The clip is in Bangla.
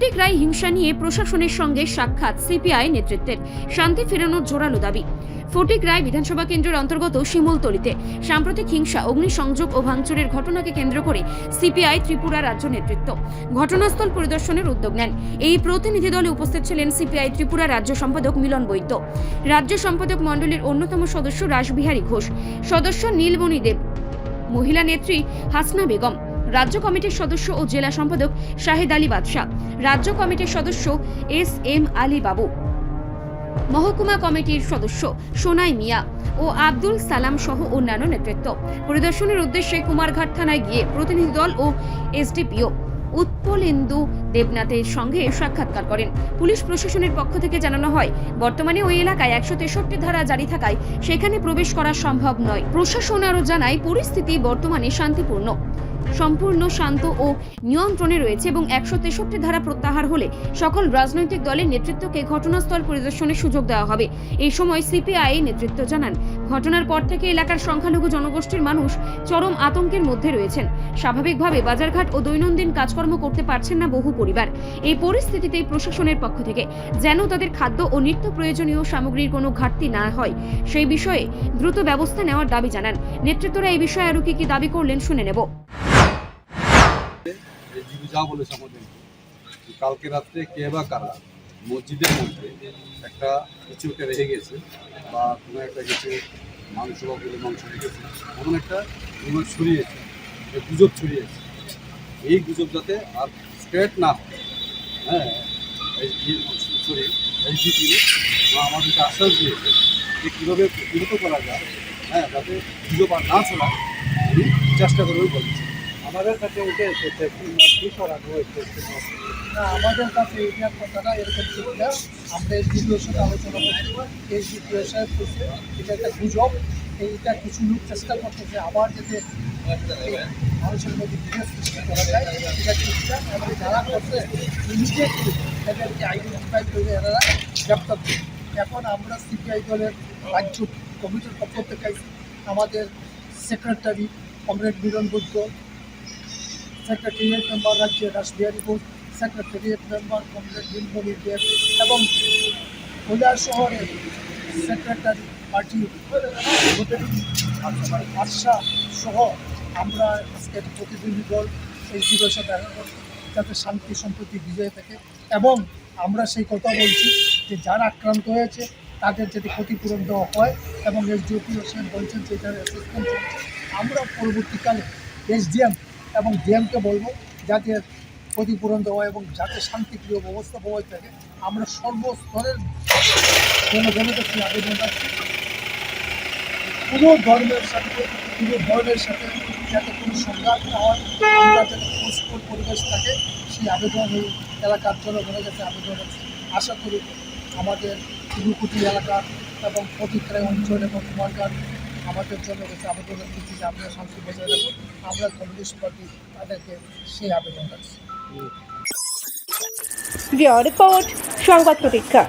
ফটিক রায় হিংসা নিয়ে প্রশাসনের সঙ্গে সাক্ষাৎ সিপিআই নেতৃত্বের, শান্তি ফেরানোর জোরালো দাবি। ফটিক রায় বিধানসভা কেন্দ্রের অন্তর্গত শিমুলতলিতে সাম্প্রতিক হিংসা, অগ্নিসংযোগ ও ভাঙচুরের ঘটনাকে কেন্দ্র করে সিপিআই ত্রিপুরা রাজ্য নেতৃত্ব ঘটনাস্থল পরিদর্শনের উদ্যোগ নেন। এই প্রতিনিধি দলে উপস্থিত ছিলেন সিপিআই ত্রিপুরা রাজ্য সম্পাদক মিলন বৈদ্য, রাজ্য সম্পাদক মণ্ডলীর অন্যতম সদস্য রাসবিহারী ঘোষ, সদস্য নীলমণি দেব, মহিলা নেত্রী হাসনা বেগম, রাজ্য কমিটির সদস্য ও জেলা সম্পাদক শাহেদ আলী বাদশাহ, রাজ্য কমিটির সদস্য এস.এম. আলী বাবু, মহকুমা কমিটির সদস্য সোনাই মিয়া ও আব্দুল সালাম সহ অন্যান্য নেতৃত্ব। পরিদর্শনের উদ্দেশ্যে কুমারঘাট থানায় গিয়ে প্রতিনিধি দল ও এসডিপিও উৎপলেন্দু দেবনাথের সঙ্গে সাক্ষাৎকার করেন। পুলিশ প্রশাসনের পক্ষ থেকে জানানো হয়, বর্তমানে ওই এলাকায় 163 ধারা জারি থাকায় সেখানে প্রবেশ করা সম্ভব নয়। প্রশাসন আরও জানায়, পরিস্থিতি বর্তমানে শান্তিপূর্ণ, সম্পূর্ণ শান্ত ও নিয়ন্ত্রণে রয়েছে এবং 163 ধারা প্রত্যাহার হলে সকল রাজনৈতিক দলের নেতৃত্বকে ঘটনাস্থল পরিদর্শনের সুযোগ দেওয়া হবে। এই সময় সিপিআই নেতৃত্ব জানান, ঘটনার পর থেকে এলাকার সংখ্যালঘু জনগোষ্ঠীর মানুষ চরম আতঙ্কের মধ্যে রয়েছেন। স্বাভাবিকভাবে বাজারঘাট ও দৈনন্দিন কাজকর্ম করতে পারছেন না বহু পরিবার। এই পরিস্থিতিতে প্রশাসনের পক্ষ থেকে যেন তাদের খাদ্য ও নিত্য প্রয়োজনীয় সামগ্রীর কোনো ঘাটতি না হয় সেই বিষয়ে দ্রুত ব্যবস্থা নেওয়ার দাবি জানান। নেতৃত্বরা এই বিষয়ে আরও কি দাবি করলেন শুনে নেব। যা বলেছে আমাদের, কালকে রাত্রে কে বা কারা মসজিদের মধ্যে একটা কিছুকে রেখে গেছে বা কোনো একটা কিছু মাংস বা গরুর মাংস রেখেছে, এমন একটা ছড়িয়েছে, গুজব ছড়িয়েছে। এই গুজব যাতে আর স্প্রেড না হয়, হ্যাঁ, আমাদেরকে আশ্বাস দিয়েছে যে কীভাবে প্রতিহত করা যায়, হ্যাঁ, যাতে গুজব আর না ছড়ায় আমি চেষ্টা করবে বলেছি। আমাদের কাছে উঠে এসেছে কি করানো হয়েছে না, আমাদের কাছে এইটার কথাটা এরকম ছিল না। আমরা এসডিপিওর সাথে আলোচনা করছি, এসডিপিও সাহেব করছে এটা একটা গুজব, এইটা কিছু লোক চেষ্টা করতেছে আবার যাতে মানুষের মধ্যে বিভেদ সৃষ্টি করা যায়, এটা ঠিকঠাক। এবং যারা করছে ইমিডিয়েটলি এদেরকে আইডেন্টিফাই করে এরা গ্রেপ্তার করছে। এখন আমরা সিপিআই দলের রাজ্য কমিটির পক্ষ থেকে আমাদের secretary comrade Milan Baidya, secretariat member রাজ্যের Rashbehari Ghosh, secretariat member comrade Nilmoni Deb এবং কৈলাস শহরের সেক্রেটারি পার্টি বাদশা সহ আমরা আজকের প্রতিনিধি দল এই দিবসে দেখা করছি যাতে শান্তি সম্প্রতি বিজয় থাকে। এবং আমরা সেই কথা বলছি যে যারা আক্রান্ত হয়েছে তাদের যাতে ক্ষতিপূরণ দেওয়া হয় এবং এসডিপিও সাহেব বলছেন যে এটার অ্যাসেসমেন্ট চলছে। আমরা পরবর্তীকালে এসডিএম এবং ডিএমকে বলবো যাতে ক্ষতিপূরণ দেওয়া এবং যাতে শান্তিপ্রিয় ব্যবস্থা বজায় থাকে। আমরা সর্বস্তরের জনগণের কাছে আবেদন রাখছি, কোনো ধর্মের সাথে যাতে কোনো সংঘাত না হয়, আমরা যাতে সুস্থ পরিবেশ থাকে সেই আবেদন এই এলাকার জনগণের কাছে আবেদন রাখছি। আশা করি আমাদের তিরুকুটি এলাকা এবং ফটিকরাই অঞ্চল এবং কুমারঘাট আমাদের জন্য কাছে আবেদন রাখছি যে আমরা শান্তি বজায় রাখবো। আমরা কমিউনিস্ট পার্টি তাদেরকে সেই আবেদন রাখছি। রিপোর্ট সংবাদ প্রতীক্ষা।